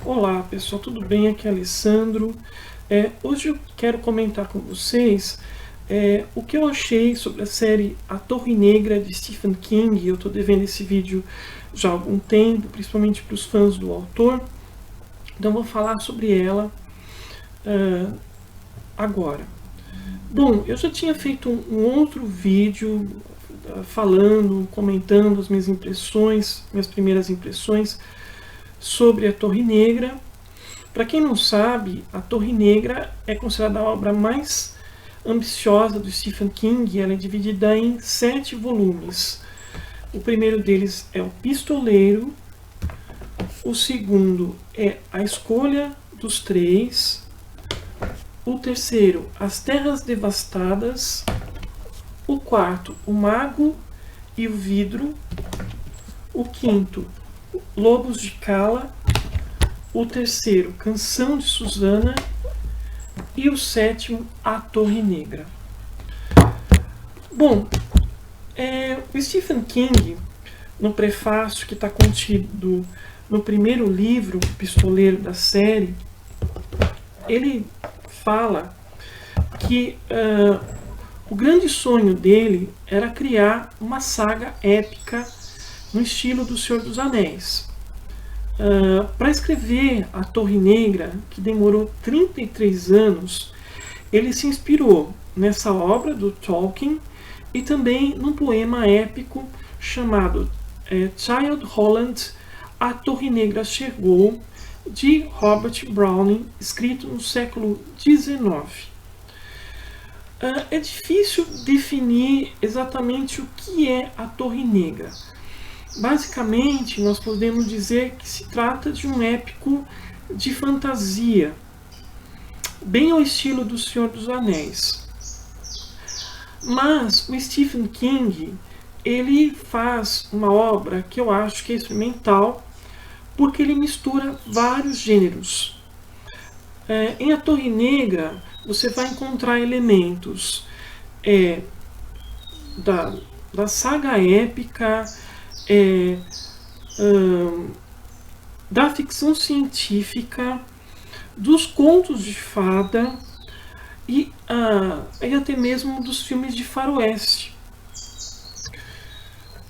Olá pessoal, tudo bem? Aqui é Alessandro. Hoje eu quero comentar com vocês o que eu achei sobre a série A Torre Negra de Stephen King. Eu estou devendo esse vídeo já há algum tempo, principalmente para os fãs do autor. Então vou falar sobre ela agora. Bom, eu já tinha feito um outro vídeo falando, comentando as minhas impressões, minhas primeiras impressões sobre a Torre Negra. Para quem não sabe, a Torre Negra é considerada a obra mais ambiciosa do Stephen King. Ela é dividida em 7 volumes. O primeiro deles é O Pistoleiro, o segundo é A Escolha dos Três, o terceiro, As Terras Devastadas, o quarto, O Mago e o Vidro, o quinto, Lobos de Cala, o terceiro, Canção de Susana, e o sétimo, A Torre Negra. Bom, o Stephen King, no prefácio que está contido no primeiro livro, O Pistoleiro da série, ele fala que o grande sonho dele era criar uma saga épica no estilo do Senhor dos Anéis. Para escrever A Torre Negra, que demorou 33 anos, ele se inspirou nessa obra do Tolkien e também num poema épico chamado Childe Roland, A Torre Negra Chegou, de Robert Browning, escrito no século XIX. É difícil definir exatamente o que é a Torre Negra. Basicamente, nós podemos dizer que se trata de um épico de fantasia, bem ao estilo do Senhor dos Anéis. Mas o Stephen King, ele faz uma obra que eu acho que é experimental, porque ele mistura vários gêneros. Em A Torre Negra, você vai encontrar elementos da saga épica, da ficção científica, dos contos de fada e até mesmo dos filmes de faroeste.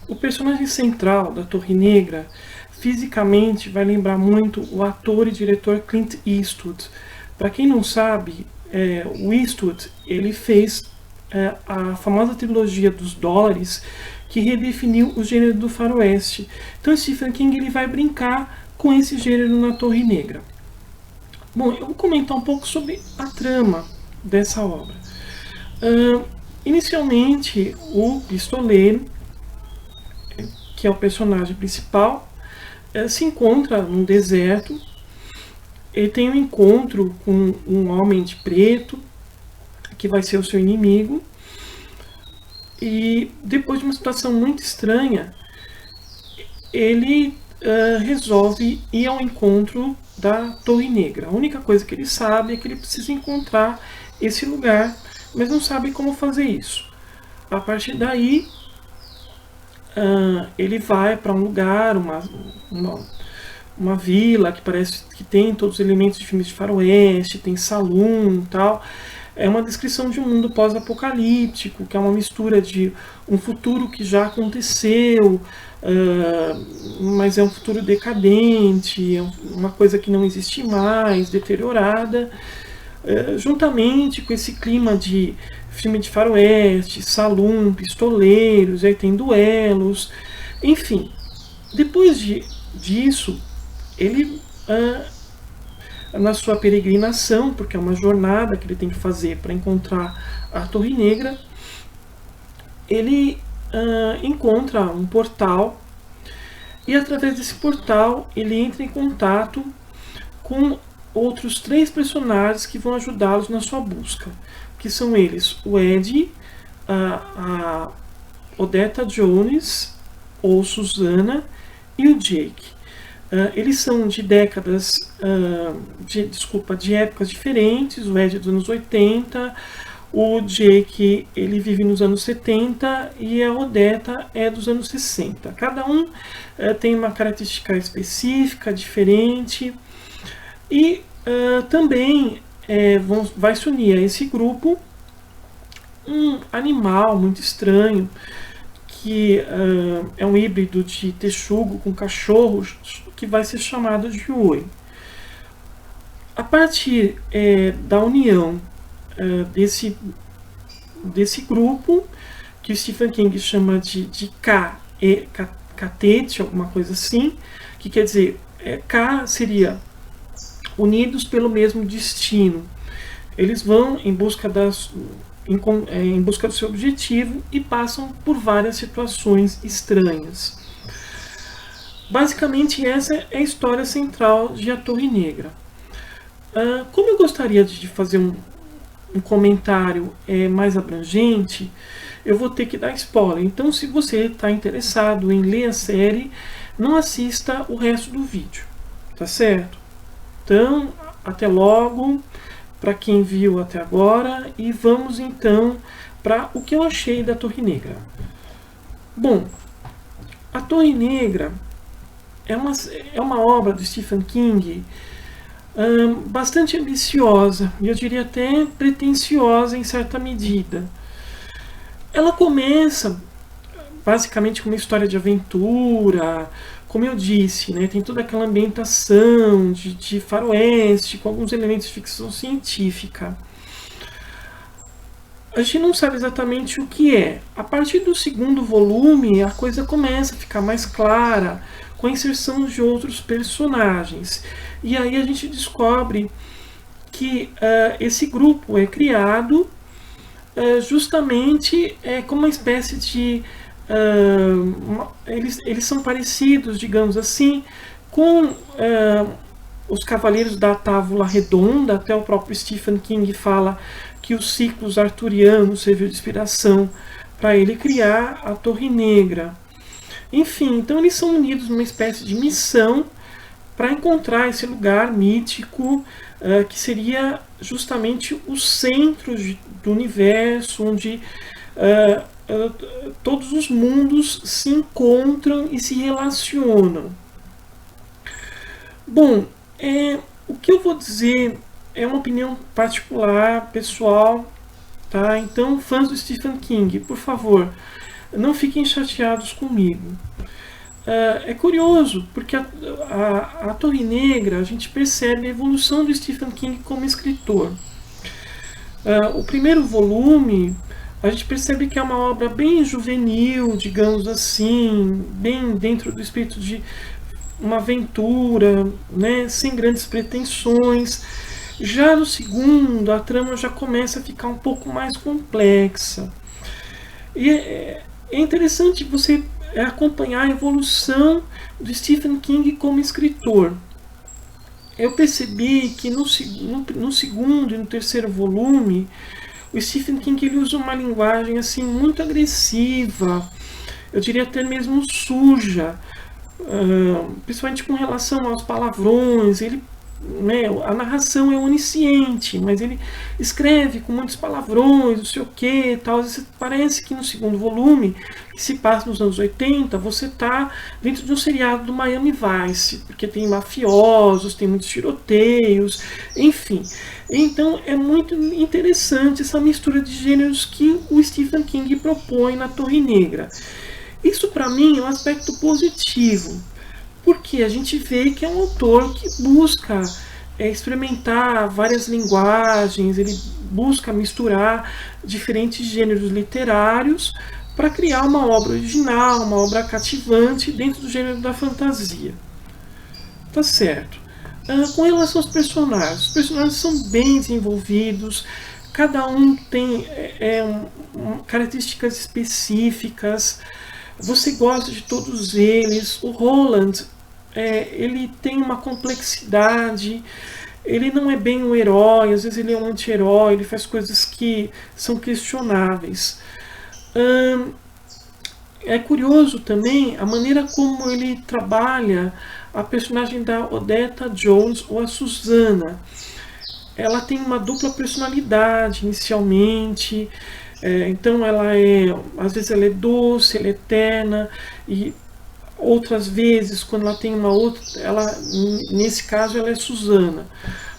O personagem central da Torre Negra fisicamente vai lembrar muito o ator e diretor Clint Eastwood. Para quem não sabe, o Eastwood ele fez a famosa trilogia dos dólares, que redefiniu o gênero do faroeste. Então Stephen King ele vai brincar com esse gênero na Torre Negra. Bom, eu vou comentar um pouco sobre a trama dessa obra. Inicialmente, o pistoleiro, que é o personagem principal, se encontra num deserto. Ele tem um encontro com um homem de preto, que vai ser o seu inimigo. E depois de uma situação muito estranha, ele resolve ir ao encontro da Torre Negra. A única coisa que ele sabe é que ele precisa encontrar esse lugar, mas não sabe como fazer isso. A partir daí, ele vai para um lugar, uma vila que parece que tem todos os elementos de filmes de faroeste, tem saloon e tal. É uma descrição de um mundo pós-apocalíptico, que é uma mistura de um futuro que já aconteceu, mas é um futuro decadente, é uma coisa que não existe mais, deteriorada, juntamente com esse clima de filme de faroeste, saloon, pistoleiros, aí tem duelos, enfim. Depois disso, ele... na sua peregrinação, porque é uma jornada que ele tem que fazer para encontrar a Torre Negra, ele encontra um portal, e através desse portal ele entra em contato com outros 3 personagens que vão ajudá-los na sua busca, que são eles o Ed, a Odetta Jones, ou Susana, e o Jake. Eles são de décadas, de épocas diferentes. O Ed é dos anos 80, o Jake ele vive nos anos 70 e a Odetta é dos anos 60. Cada um tem uma característica específica, diferente. E também vai se unir a esse grupo um animal muito estranho, que é um híbrido de texugo com cachorro, que vai ser chamado de Oi. A partir da união desse grupo, que o Stephen King chama de catete, alguma coisa assim, que quer dizer, K seria unidos pelo mesmo destino. Eles vão em busca em busca do seu objetivo e passam por várias situações estranhas. Basicamente, essa é a história central de A Torre Negra. Como eu gostaria de fazer um comentário mais abrangente, eu vou ter que dar spoiler. Então, se você está interessado em ler a série, não assista o resto do vídeo, tá certo? Então, até logo para quem viu até agora, e vamos então para o que eu achei da Torre Negra. Bom, A Torre Negra é uma obra do Stephen King bastante ambiciosa, e eu diria até pretensiosa em certa medida. Ela começa basicamente com uma história de aventura, como eu disse, né, tem toda aquela ambientação de faroeste, com alguns elementos de ficção científica. A gente não sabe exatamente o que é. A partir do segundo volume, a coisa começa a ficar mais clara, com a inserção de outros personagens. E aí a gente descobre que esse grupo é criado justamente como uma espécie de eles são parecidos, digamos assim, com os Cavaleiros da Távola Redonda. Até o próprio Stephen King fala que os ciclos arturianos serviu de inspiração para ele criar a Torre Negra. Enfim, então eles são unidos numa espécie de missão para encontrar esse lugar mítico que seria justamente o centro do universo, onde todos os mundos se encontram e se relacionam. Bom, o que eu vou dizer é uma opinião particular, pessoal, tá? Então, fãs do Stephen King, por favor, não fiquem chateados comigo. É curioso, porque a Torre Negra, a gente percebe a evolução do Stephen King como escritor. O primeiro volume, a gente percebe que é uma obra bem juvenil, digamos assim, bem dentro do espírito de uma aventura, né, sem grandes pretensões. Já no segundo, a trama já começa a ficar um pouco mais complexa. E é interessante você acompanhar a evolução do Stephen King como escritor. Eu percebi que no segundo e no terceiro volume, o Stephen King ele usa uma linguagem assim muito agressiva, eu diria até mesmo suja, principalmente com relação aos palavrões. Ele, né, a narração é onisciente, mas ele escreve com muitos palavrões, não sei o que, tal. Parece que no segundo volume, que se passa nos anos 80, você está dentro de um seriado do Miami Vice, porque tem mafiosos, tem muitos tiroteios, enfim. Então é muito interessante essa mistura de gêneros que o Stephen King propõe na Torre Negra. Isso para mim é um aspecto positivo, porque a gente vê que é um autor que busca experimentar várias linguagens, ele busca misturar diferentes gêneros literários para criar uma obra original, uma obra cativante dentro do gênero da fantasia. Tá certo. Com relação aos personagens, os personagens são bem desenvolvidos, cada um tem características específicas, você gosta de todos eles. O Roland, ele tem uma complexidade, ele não é bem um herói, às vezes ele é um anti-herói, ele faz coisas que são questionáveis. É curioso também a maneira como ele trabalha a personagem da Odetta Jones, ou a Susana. Ela tem uma dupla personalidade inicialmente, então ela às vezes ela é doce, ela é terna, e Outras vezes, quando ela tem uma outra, nesse caso ela é Susana.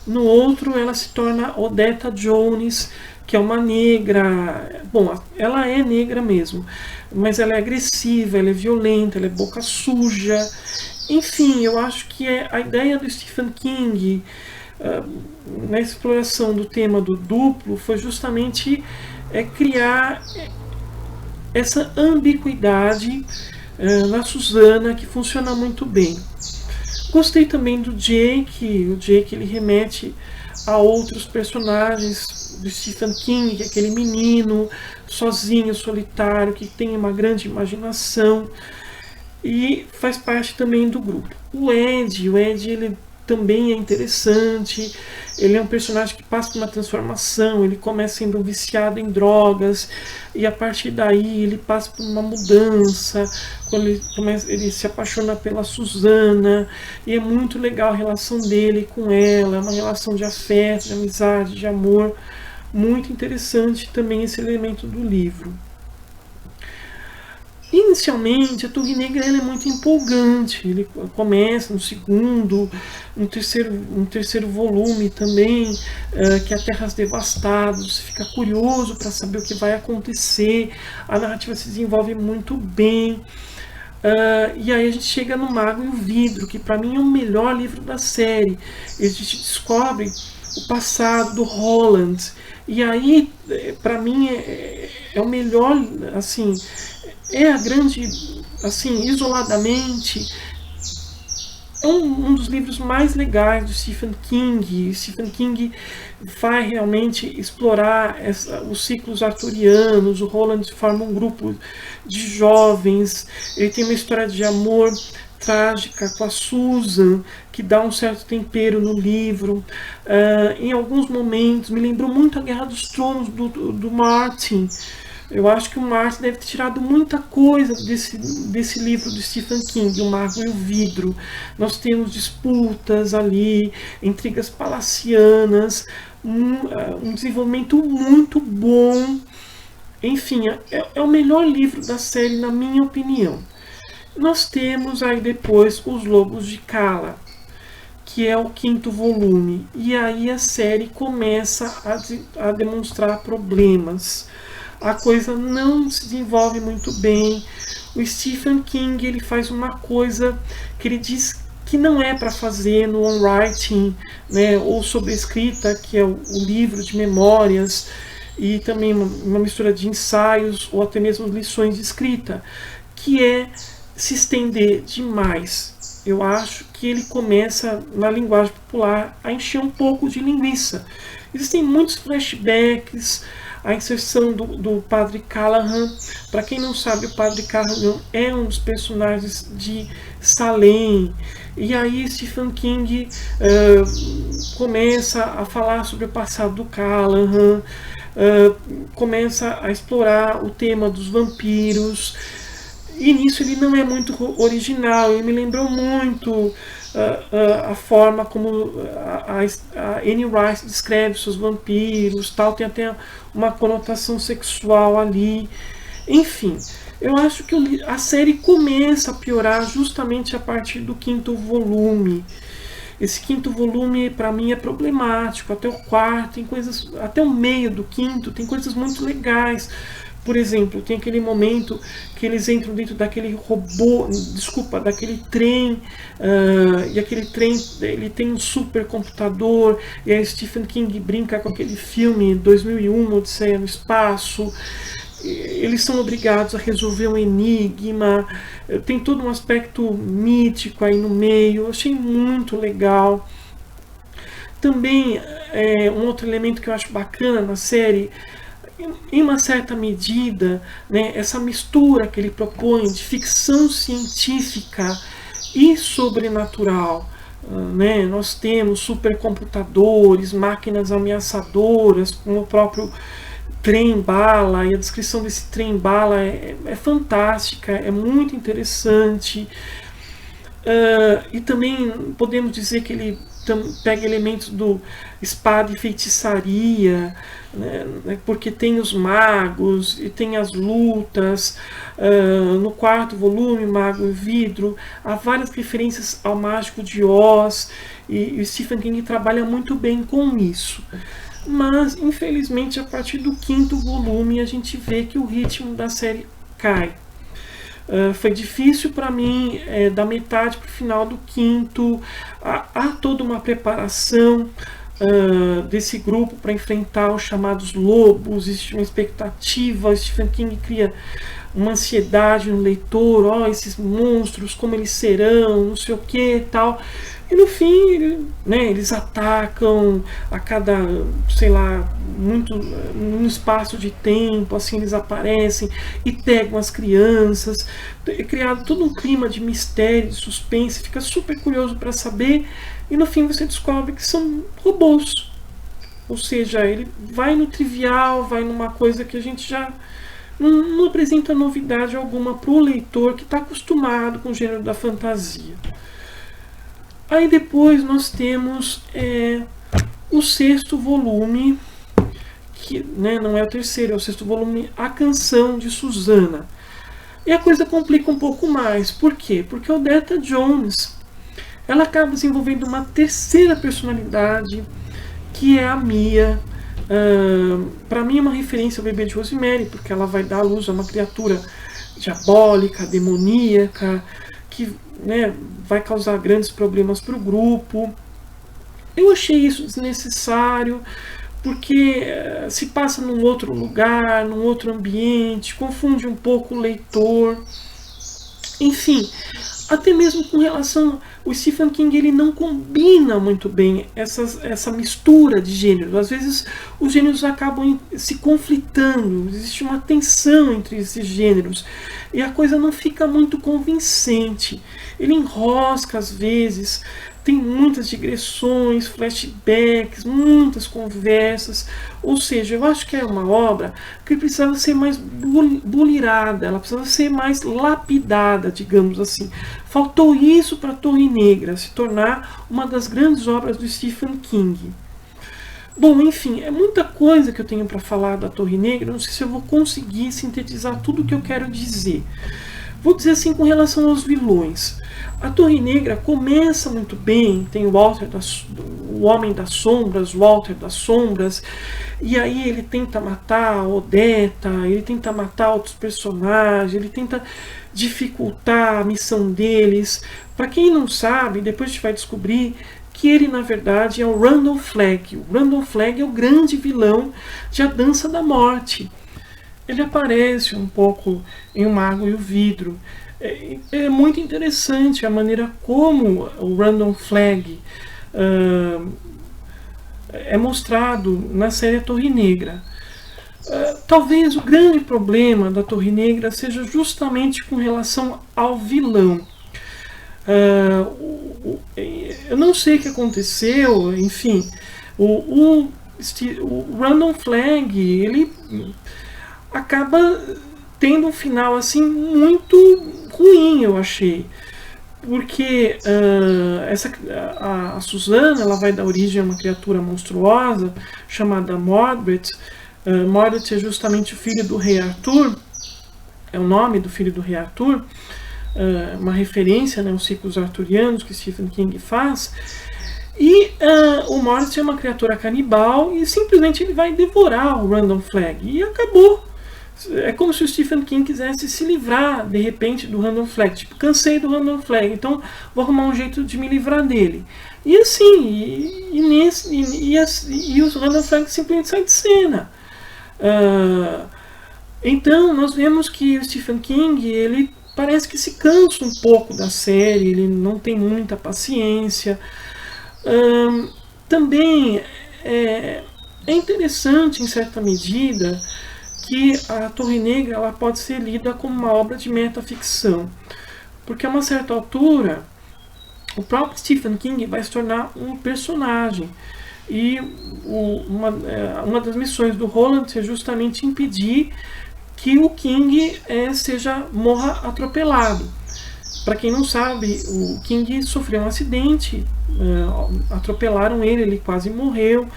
No outro, ela se torna Odetta Jones, que é uma negra. Bom, ela é negra mesmo, mas ela é agressiva, ela é violenta, ela é boca suja. Enfim, eu acho que a ideia do Stephen King na exploração do tema do duplo foi justamente criar essa ambiguidade na Susana, que funciona muito bem. Gostei também do Jake. O Jake ele remete a outros personagens do Stephen King, que é aquele menino sozinho, solitário, que tem uma grande imaginação e faz parte também do grupo. O Ed ele também é interessante. Ele é um personagem que passa por uma transformação. Ele começa sendo viciado em drogas e a partir daí ele passa por uma mudança. Quando ele se apaixona pela Susana e é muito legal a relação dele com ela. É uma relação de afeto, de amizade, de amor. Muito interessante também esse elemento do livro. Inicialmente, a Torre Negra é muito empolgante. Ele começa no segundo, um terceiro volume também, que é Terras Devastadas. Você fica curioso para saber o que vai acontecer. A narrativa se desenvolve muito bem. E aí a gente chega no Mago e o Vidro, que para mim é o melhor livro da série. A gente descobre o passado do Holland. E aí, para mim, é o melhor, assim, é a grande, assim, isoladamente, é um dos livros mais legais do Stephen King. Stephen King vai realmente explorar os ciclos arturianos. O Holland forma um grupo de jovens. Ele tem uma história de amor trágica com a Susan, que dá um certo tempero no livro. Em alguns momentos me lembrou muito a Guerra dos Tronos do Martin. Eu acho que o Martin deve ter tirado muita coisa desse livro do Stephen King, O Mago e o Vidro. Nós temos disputas ali, intrigas palacianas, um desenvolvimento muito bom. Enfim, é o melhor livro da série, na minha opinião. Nós temos aí depois Os Lobos de Cala, que é o 5º volume. E aí a série começa a demonstrar problemas. A coisa não se desenvolve muito bem. O Stephen King ele faz uma coisa que ele diz que não é para fazer no on-writing, né, ou sobre escrita, que é o livro de memórias, e também uma mistura de ensaios ou até mesmo lições de escrita, que é se estender demais. Eu acho que ele começa, na linguagem popular, a encher um pouco de linguiça. Existem muitos flashbacks, a inserção do Padre Callahan. Para quem não sabe, o Padre Callahan é um dos personagens de Salem. E aí Stephen King começa a falar sobre o passado do Callahan, começa a explorar o tema dos vampiros. E nisso ele não é muito original. Ele me lembrou muito a forma como a Anne Rice descreve seus vampiros, tal, tem até uma conotação sexual ali. Enfim, eu acho que a série começa a piorar justamente a partir do 5º volume. Esse 5º volume para mim é problemático. Até o 4º tem coisas, até o meio do 5º tem coisas muito legais. Por exemplo, tem aquele momento que eles entram dentro daquele robô, daquele trem, e aquele trem ele tem um supercomputador, e aí Stephen King brinca com aquele filme 2001, Odisseia no Espaço. Eles são obrigados a resolver um enigma, tem todo um aspecto mítico aí no meio. Eu achei muito legal. Também, um outro elemento que eu acho bacana na série, em uma certa medida, né, essa mistura que ele propõe de ficção científica e sobrenatural. Né? Nós temos supercomputadores, máquinas ameaçadoras, como o próprio trem-bala, e a descrição desse trem-bala é fantástica, é muito interessante. E também podemos dizer que ele pega elementos do espada e feitiçaria, né, porque tem os magos e tem as lutas. No quarto volume, Mago e Vidro, há várias referências ao Mágico de Oz, e o Stephen King trabalha muito bem com isso. Mas, infelizmente, a partir do quinto volume, a gente vê que o ritmo da série cai. Foi difícil para mim, da metade para o final do quinto. Há toda uma preparação desse grupo para enfrentar os chamados lobos. Existe uma expectativa. O Stephen King cria uma ansiedade no leitor, esses monstros, como eles serão, não sei o que tal. E no fim, eles atacam a cada, sei lá, num espaço de tempo, assim, eles aparecem e pegam as crianças. É criado todo um clima de mistério, de suspense, fica super curioso para saber, e no fim você descobre que são robôs. Ou seja, ele vai no trivial, vai numa coisa que a gente já não apresenta novidade alguma para o leitor que está acostumado com o gênero da fantasia. Aí depois nós temos o sexto volume, que não é o terceiro, é o sexto volume, A Canção de Susana. E a coisa complica um pouco mais. Por quê? Porque a Odetta Jones, ela acaba desenvolvendo uma terceira personalidade, que é a Mia. Para mim é uma referência ao bebê de Rosemary, porque ela vai dar à luz a uma criatura diabólica, demoníaca, que vai causar grandes problemas para o grupo. Eu achei isso desnecessário, porque se passa num outro lugar, num outro ambiente, confunde um pouco o leitor. Enfim, até mesmo com relação ao Stephen King, ele não combina muito bem essa mistura de gêneros. Às vezes os gêneros acabam se conflitando, existe uma tensão entre esses gêneros e a coisa não fica muito convincente. Ele enrosca às vezes, tem muitas digressões, flashbacks, muitas conversas. Ou seja, eu acho que é uma obra que precisava ser mais bulirada, ela precisava ser mais lapidada, digamos assim. Faltou isso para Torre Negra se tornar uma das grandes obras do Stephen King. Bom, enfim, é muita coisa que eu tenho para falar da Torre Negra. Não sei se eu vou conseguir sintetizar tudo o que eu quero dizer. Vou dizer assim com relação aos vilões. A Torre Negra começa muito bem, tem o Homem das Sombras, o Walter das Sombras, e aí ele tenta matar a Odetta, ele tenta matar outros personagens, ele tenta dificultar a missão deles. Para quem não sabe, depois a gente vai descobrir que ele na verdade é o Randall Flagg. O Randall Flagg é o grande vilão de A Dança da Morte. Ele aparece um pouco em O Mago e o Vidro. É muito interessante a maneira como o Randall Flagg é mostrado na série Torre Negra. Talvez o grande problema da Torre Negra seja justamente com relação ao vilão. Eu não sei o que aconteceu, enfim. O Randall Flagg, ele acaba tendo um final assim muito ruim, eu achei, porque a Susana, ela vai dar origem a uma criatura monstruosa chamada Mordred. Mordred é justamente o filho do rei Arthur, é o nome do filho do rei Arthur, uma referência aos ciclos arturianos que Stephen King faz. E o Mordred é uma criatura canibal e simplesmente ele vai devorar o Randall Flagg e acabou. É como se o Stephen King quisesse se livrar, de repente, do Randall Flagg. Tipo, cansei do Randall Flagg, então vou arrumar um jeito de me livrar dele. E assim, e o Randall Flagg simplesmente sai de cena. Então, nós vemos que o Stephen King, ele parece que se cansa um pouco da série, ele não tem muita paciência. Também é interessante, em certa medida, que a Torre Negra ela pode ser lida como uma obra de metaficção, porque a uma certa altura o próprio Stephen King vai se tornar um personagem, e uma das missões do Roland é justamente impedir que o King morra atropelado, Para quem não sabe, o King sofreu um acidente, atropelaram ele, ele quase morreu,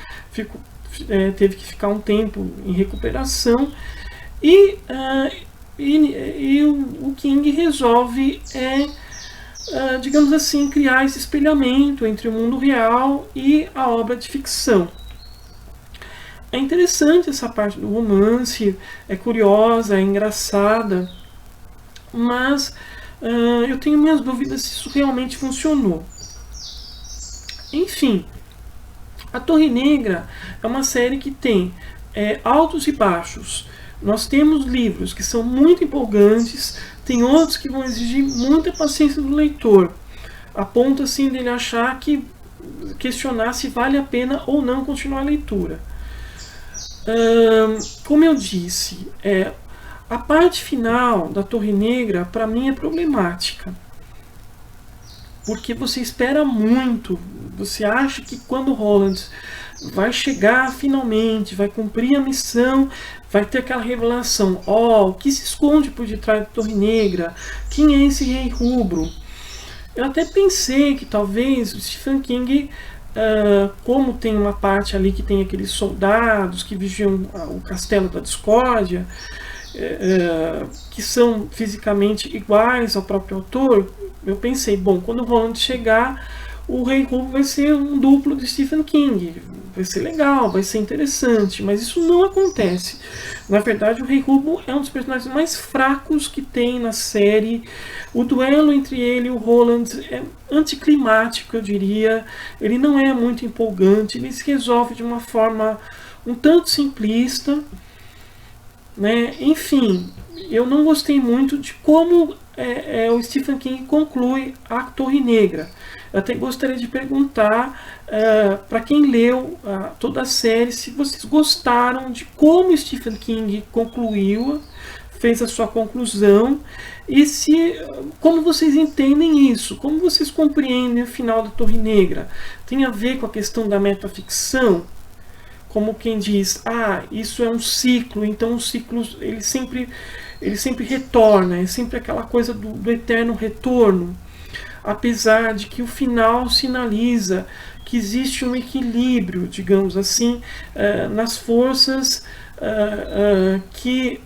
teve que ficar um tempo em recuperação, e o King resolve, digamos assim, criar esse espelhamento entre o mundo real e a obra de ficção. É interessante essa parte do romance, é curiosa, é engraçada, mas eu tenho minhas dúvidas se isso realmente funcionou. Enfim, A Torre Negra é uma série que tem altos e baixos. Nós temos livros que são muito empolgantes, tem outros que vão exigir muita paciência do leitor, a ponto assim dele achar que questionar se vale a pena ou não continuar a leitura. Como eu disse, a parte final da Torre Negra para mim é problemática, porque você espera muito, você acha que quando Holland vai chegar finalmente, vai cumprir a missão, vai ter aquela revelação, o que se esconde por detrás da Torre Negra, quem é esse Rei Rubro. Eu até pensei que talvez o Stephen King, como tem uma parte ali que tem aqueles soldados que vigiam o Castelo da Discórdia, que são fisicamente iguais ao próprio autor, eu pensei, bom, quando o Holland chegar, o Rei Rubro vai ser um duplo de Stephen King, vai ser legal, vai ser interessante, mas isso não acontece. Na verdade, o Rei Rubro é um dos personagens mais fracos que tem na série. O duelo entre ele e o Holland é anticlimático, eu diria. Ele não é muito empolgante, ele se resolve de uma forma um tanto simplista, né? Enfim, eu não gostei muito de como o Stephen King conclui A Torre Negra. Eu até gostaria de perguntar para quem leu toda a série se vocês gostaram de como Stephen King concluiu, fez a sua conclusão, e como vocês entendem isso, como vocês compreendem o final da Torre Negra. Tem a ver com a questão da metaficção? Como quem diz, isso é um ciclo, então o ciclo ele sempre retorna, é sempre aquela coisa do eterno retorno, apesar de que o final sinaliza que existe um equilíbrio, digamos assim, nas forças que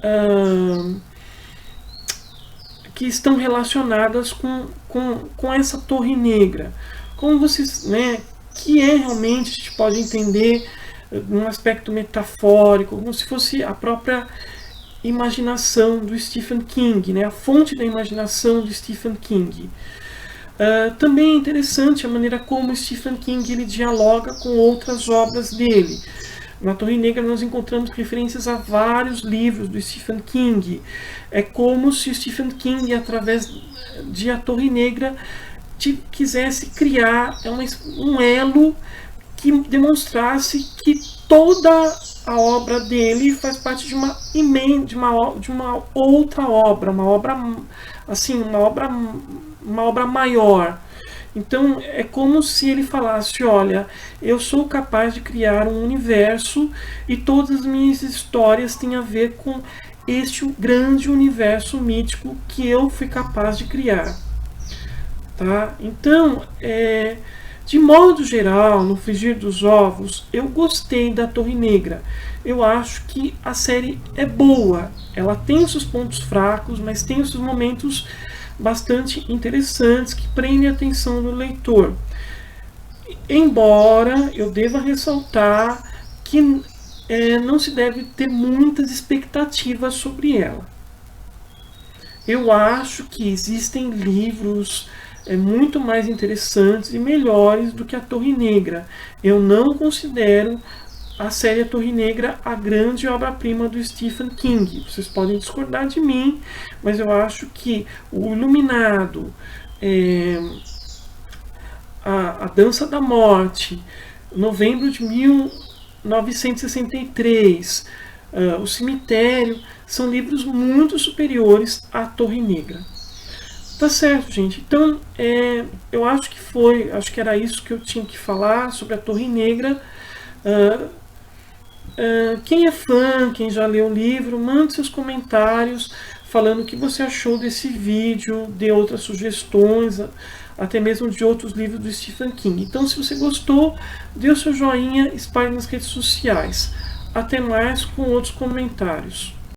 estão relacionadas com essa Torre Negra. Como vocês, que realmente a gente pode entender num aspecto metafórico, como se fosse a própria imaginação do Stephen King, a fonte da imaginação do Stephen King. Também é interessante a maneira como Stephen King ele dialoga com outras obras dele. Na Torre Negra nós encontramos referências a vários livros do Stephen King. É como se o Stephen King, através de A Torre Negra, quisesse criar um elo que demonstrasse que toda a obra dele faz parte de uma outra obra, uma obra maior. Então é como se ele falasse, olha, eu sou capaz de criar um universo e todas as minhas histórias têm a ver com este grande universo mítico que eu fui capaz de criar. Tá? Então, de modo geral, no frigir dos ovos, eu gostei da Torre Negra. Eu acho que a série é boa. Ela tem os seus pontos fracos, mas tem os seus momentos bastante interessantes que prendem a atenção do leitor. Embora eu deva ressaltar que não se deve ter muitas expectativas sobre ela. Eu acho que existem livros muito mais interessantes e melhores do que a Torre Negra. Eu não considero a série A Torre Negra a grande obra-prima do Stephen King. Vocês podem discordar de mim, mas eu acho que o Iluminado, a Dança da Morte, Novembro de 1963, O Cemitério, são livros muito superiores à Torre Negra. Tá certo, gente. Então, eu acho que era isso que eu tinha que falar sobre a Torre Negra. Quem é fã, quem já leu o livro, mande seus comentários falando o que você achou desse vídeo, dê outras sugestões, até mesmo de outros livros do Stephen King. Então, se você gostou, dê o seu joinha, espalhe nas redes sociais. Até mais com outros comentários.